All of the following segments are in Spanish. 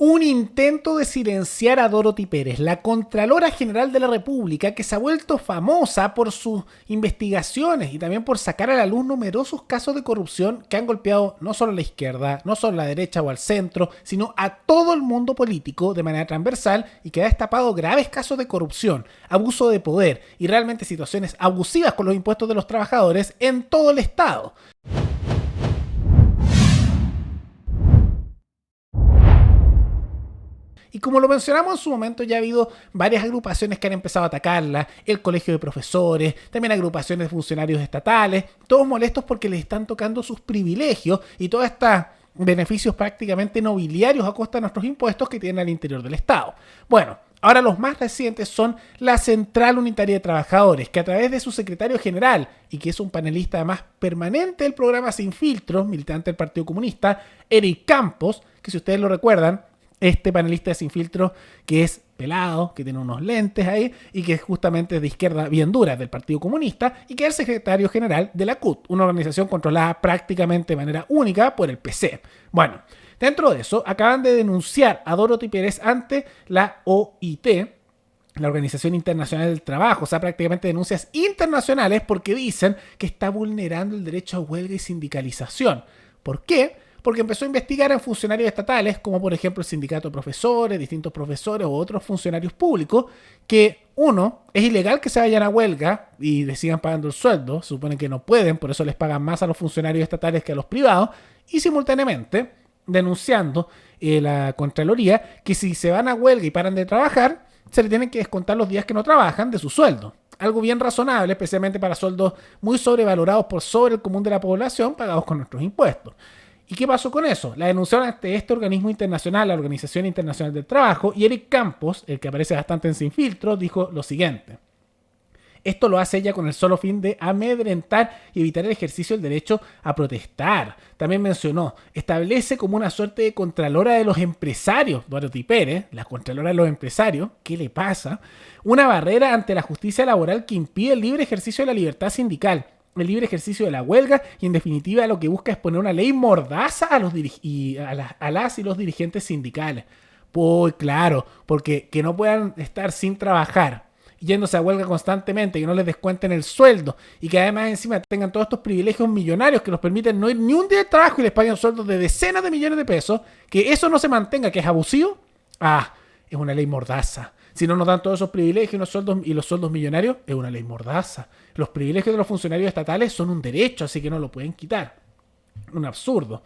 Un intento de silenciar a Dorothy Pérez, la Contralora General de la República, que se ha vuelto famosa por sus investigaciones y también por sacar a la luz numerosos casos de corrupción que han golpeado no solo a la izquierda, no solo a la derecha o al centro, sino a todo el mundo político de manera transversal y que ha destapado graves casos de corrupción, abuso de poder y realmente situaciones abusivas con los impuestos de los trabajadores en todo el Estado. Y como lo mencionamos en su momento, ya ha habido varias agrupaciones que han empezado a atacarla, el colegio de profesores, también agrupaciones de funcionarios estatales, todos molestos porque les están tocando sus privilegios y todos estos beneficios prácticamente nobiliarios a costa de nuestros impuestos que tienen al interior del Estado. Bueno, ahora los más recientes son la Central Unitaria de Trabajadores, que a través de su secretario general, y que es un panelista además permanente del programa Sin Filtros, militante del Partido Comunista, Eric Campos, que si ustedes lo recuerdan, este panelista de Sin Filtro que es pelado, que tiene unos lentes ahí y que es justamente de izquierda bien dura del Partido Comunista y que es el secretario general de la CUT, una organización controlada prácticamente de manera única por el PC. Bueno, dentro de eso acaban de denunciar a Dorothy Pérez ante la OIT, la Organización Internacional del Trabajo, o sea, prácticamente denuncias internacionales porque dicen que está vulnerando el derecho a huelga y sindicalización. ¿Por qué? Porque empezó a investigar en funcionarios estatales, como por ejemplo el sindicato de profesores, distintos profesores u otros funcionarios públicos, que uno, es ilegal que se vayan a huelga y les sigan pagando el sueldo, se supone que no pueden, por eso les pagan más a los funcionarios estatales que a los privados, y simultáneamente denunciando la Contraloría que si se van a huelga y paran de trabajar, se le tienen que descontar los días que no trabajan de su sueldo. Algo bien razonable, especialmente para sueldos muy sobrevalorados por sobre el común de la población, pagados con nuestros impuestos. ¿Y qué pasó con eso? La denunciaron ante este organismo internacional, la Organización Internacional del Trabajo, y Eric Campos, el que aparece bastante en Sin Filtro, dijo lo siguiente. Esto lo hace ella con el solo fin de amedrentar y evitar el ejercicio del derecho a protestar. También mencionó, establece como una suerte de contralora de los empresarios, Dorothy Pérez, la contralora de los empresarios, ¿qué le pasa? Una barrera ante la justicia laboral que impide el libre ejercicio de la libertad sindical, el libre ejercicio de la huelga y en definitiva lo que busca es poner una ley mordaza a los las y los dirigentes sindicales. Pues claro, porque que no puedan estar sin trabajar, yéndose a huelga constantemente, que no les descuenten el sueldo y que además encima tengan todos estos privilegios millonarios que los permiten no ir ni un día de trabajo y les paguen sueldos de decenas de millones de pesos, que eso no se mantenga, que es abusivo, es una ley mordaza. Si no nos dan todos esos privilegios y los sueldos millonarios, es una ley mordaza. Los privilegios de los funcionarios estatales son un derecho, así que no lo pueden quitar. Un absurdo.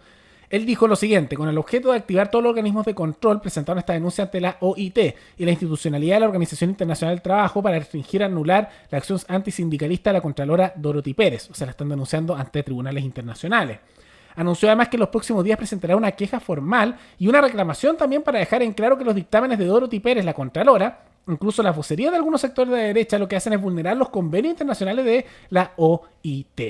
Él dijo lo siguiente, con el objeto de activar todos los organismos de control, presentaron esta denuncia ante la OIT y la institucionalidad de la Organización Internacional del Trabajo para restringir y anular la acción antisindicalista de la Contralora Dorothy Pérez. O sea, la están denunciando ante tribunales internacionales. Anunció además que en los próximos días presentará una queja formal y una reclamación también para dejar en claro que los dictámenes de Dorothy Pérez, la Contralora, incluso la vocería de algunos sectores de la derecha, lo que hacen es vulnerar los convenios internacionales de la OIT.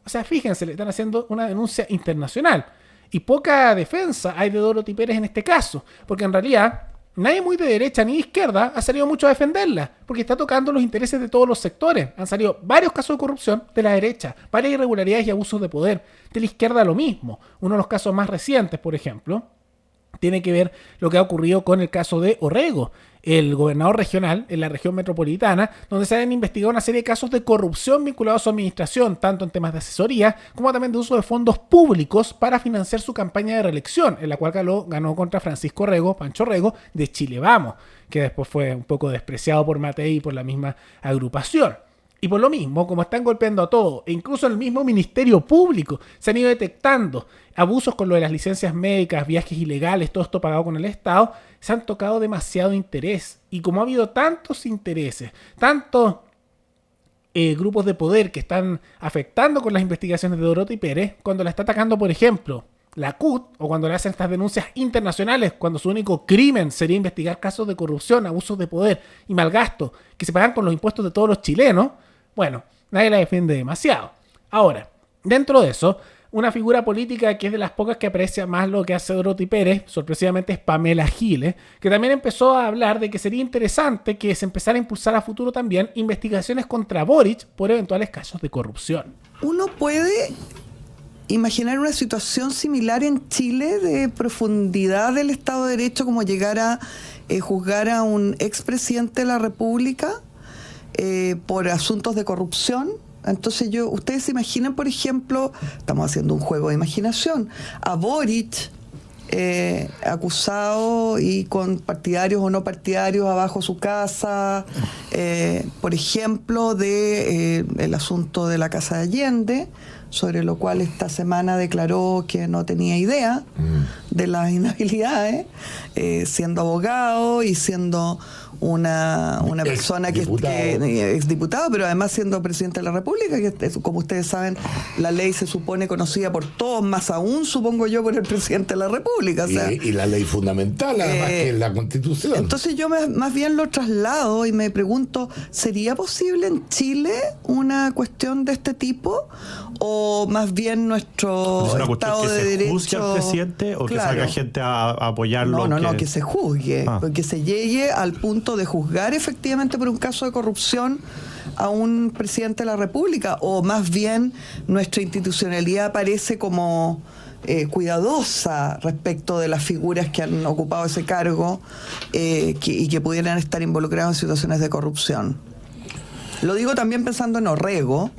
O sea, fíjense, le están haciendo una denuncia internacional. Y poca defensa hay de Dorothy Pérez en este caso, porque en realidad nadie muy de derecha ni de izquierda ha salido mucho a defenderla, porque está tocando los intereses de todos los sectores. Han salido varios casos de corrupción de la derecha, varias irregularidades y abusos de poder. De la izquierda lo mismo. Uno de los casos más recientes, por ejemplo, tiene que ver lo que ha ocurrido con el caso de Orrego, el gobernador regional en la región metropolitana, donde se han investigado una serie de casos de corrupción vinculados a su administración, tanto en temas de asesoría como también de uso de fondos públicos para financiar su campaña de reelección, en la cual ganó contra Francisco Orrego, Pancho Orrego, de Chile Vamos, que después fue un poco despreciado por Matei y por la misma agrupación. Y por lo mismo, como están golpeando a todo, e incluso en el mismo Ministerio Público, se han ido detectando abusos con lo de las licencias médicas, viajes ilegales, todo esto pagado con el Estado, se han tocado demasiado interés. Y como ha habido tantos intereses, tantos grupos de poder que están afectando con las investigaciones de Dorothy Pérez, cuando la está atacando, por ejemplo, la CUT, o cuando le hacen estas denuncias internacionales, cuando su único crimen sería investigar casos de corrupción, abusos de poder y malgasto que se pagan con los impuestos de todos los chilenos, bueno, nadie la defiende demasiado. Ahora, dentro de eso, una figura política que es de las pocas que aprecia más lo que hace Dorothy Pérez, sorpresivamente es Pamela Giles, que también empezó a hablar de que sería interesante que se empezara a impulsar a futuro también investigaciones contra Boric por eventuales casos de corrupción. Uno puede imaginar una situación similar en Chile de profundidad del Estado de Derecho, como llegar a juzgar a un expresidente de la República por asuntos de corrupción. Entonces ustedes se imaginan, por ejemplo, estamos haciendo un juego de imaginación, a Boric acusado y con partidarios o no partidarios abajo su casa, por ejemplo, de el asunto de la Casa de Allende, sobre lo cual esta semana declaró que no tenía idea de las inhabilidades, siendo abogado y siendo una persona que es diputado, pero además siendo presidente de la República, que como ustedes saben, la ley se supone conocida por todos, más aún, supongo yo, por el presidente de la República. O sea, y la ley fundamental, además, que es la Constitución. Entonces yo más bien lo traslado y me pregunto, ¿sería posible en Chile una cuestión de este tipo? ¿O más bien nuestro Estado de Derecho... ¿Que se juzgue al presidente o que salga gente a apoyarlo? No, que se juzgue, que se llegue al punto de juzgar efectivamente por un caso de corrupción a un presidente de la República, o más bien nuestra institucionalidad parece como cuidadosa respecto de las figuras que han ocupado ese cargo y que pudieran estar involucrados en situaciones de corrupción. Lo digo también pensando en Orrego.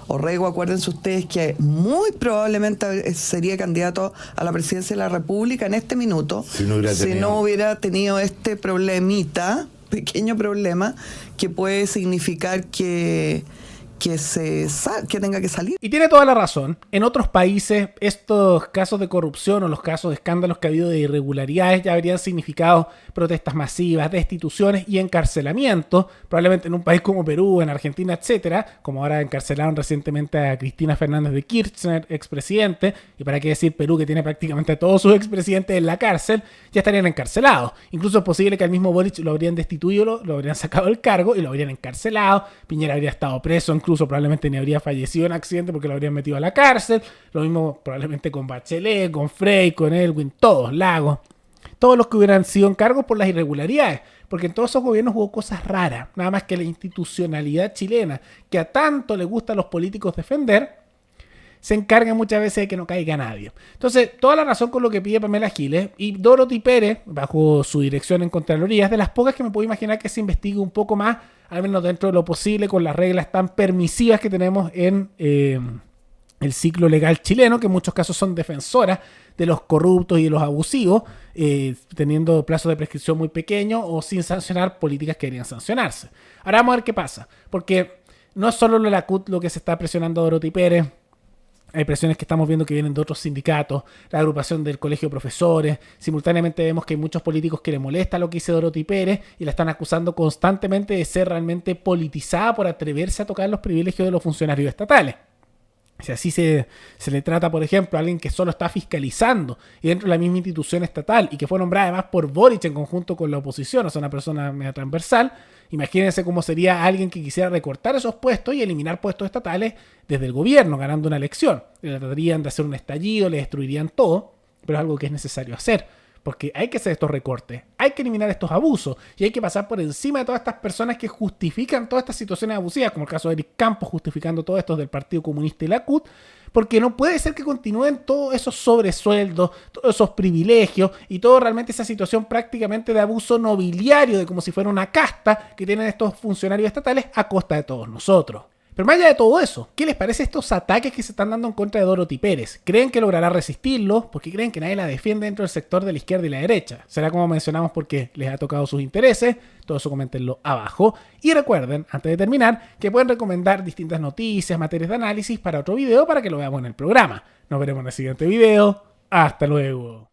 Orrego, acuérdense ustedes que muy probablemente sería candidato a la presidencia de la República en este minuto si no hubiera tenido este problemita, pequeño problema, que puede significar que tenga que salir. Y tiene toda la razón. En otros países, estos casos de corrupción o los casos de escándalos que ha habido de irregularidades ya habrían significado protestas masivas, destituciones y encarcelamiento. Probablemente en un país como Perú, en Argentina, etcétera, como ahora encarcelaron recientemente a Cristina Fernández de Kirchner, expresidente, y para qué decir Perú, que tiene prácticamente a todos sus expresidentes en la cárcel, ya estarían encarcelados. Incluso es posible que al mismo Boric lo habrían destituido, lo habrían sacado del cargo y lo habrían encarcelado. Piñera habría estado preso, incluso probablemente ni habría fallecido en accidente porque lo habrían metido a la cárcel. Lo mismo probablemente con Bachelet, con Frey, con Elwin, todos, Lagos. Todos los que hubieran sido en cargo por las irregularidades. Porque en todos esos gobiernos hubo cosas raras. Nada más que la institucionalidad chilena, que a tanto le gusta a los políticos defender, se encarga muchas veces de que no caiga nadie. Entonces, toda la razón con lo que pide Pamela Giles y Dorothy Pérez, bajo su dirección en Contraloría, es de las pocas que me puedo imaginar que se investigue un poco más, al menos dentro de lo posible, con las reglas tan permisivas que tenemos en el ciclo legal chileno, que en muchos casos son defensoras de los corruptos y de los abusivos, teniendo plazos de prescripción muy pequeños o sin sancionar políticas que deberían sancionarse. Ahora vamos a ver qué pasa, porque no es solo la CUT lo que se está presionando a Dorothy Pérez. Hay presiones que estamos viendo que vienen de otros sindicatos, la agrupación del Colegio de Profesores. Simultáneamente vemos que hay muchos políticos que le molesta lo que dice Dorothy Pérez y la están acusando constantemente de ser realmente politizada por atreverse a tocar los privilegios de los funcionarios estatales. Si así se le trata, por ejemplo, a alguien que solo está fiscalizando y dentro de la misma institución estatal y que fue nombrada además por Boric en conjunto con la oposición, o sea, una persona media transversal, imagínense cómo sería alguien que quisiera recortar esos puestos y eliminar puestos estatales desde el gobierno, ganando una elección. Le tratarían de hacer un estallido, le destruirían todo, pero es algo que es necesario hacer. Porque hay que hacer estos recortes, hay que eliminar estos abusos y hay que pasar por encima de todas estas personas que justifican todas estas situaciones abusivas, como el caso de Eric Campos justificando todo esto del Partido Comunista y la CUT, porque no puede ser que continúen todos esos sobresueldos, todos esos privilegios y todo realmente esa situación prácticamente de abuso nobiliario, de como si fuera una casta que tienen estos funcionarios estatales a costa de todos nosotros. Pero más allá de todo eso, ¿qué les parece estos ataques que se están dando en contra de Dorothy Pérez? ¿Creen que logrará resistirlos? Porque creen que nadie la defiende dentro del sector de la izquierda y la derecha. ¿Será como mencionamos porque les ha tocado sus intereses? Todo eso coméntenlo abajo. Y recuerden, antes de terminar, que pueden recomendar distintas noticias, materias de análisis para otro video para que lo veamos en el programa. Nos veremos en el siguiente video. Hasta luego.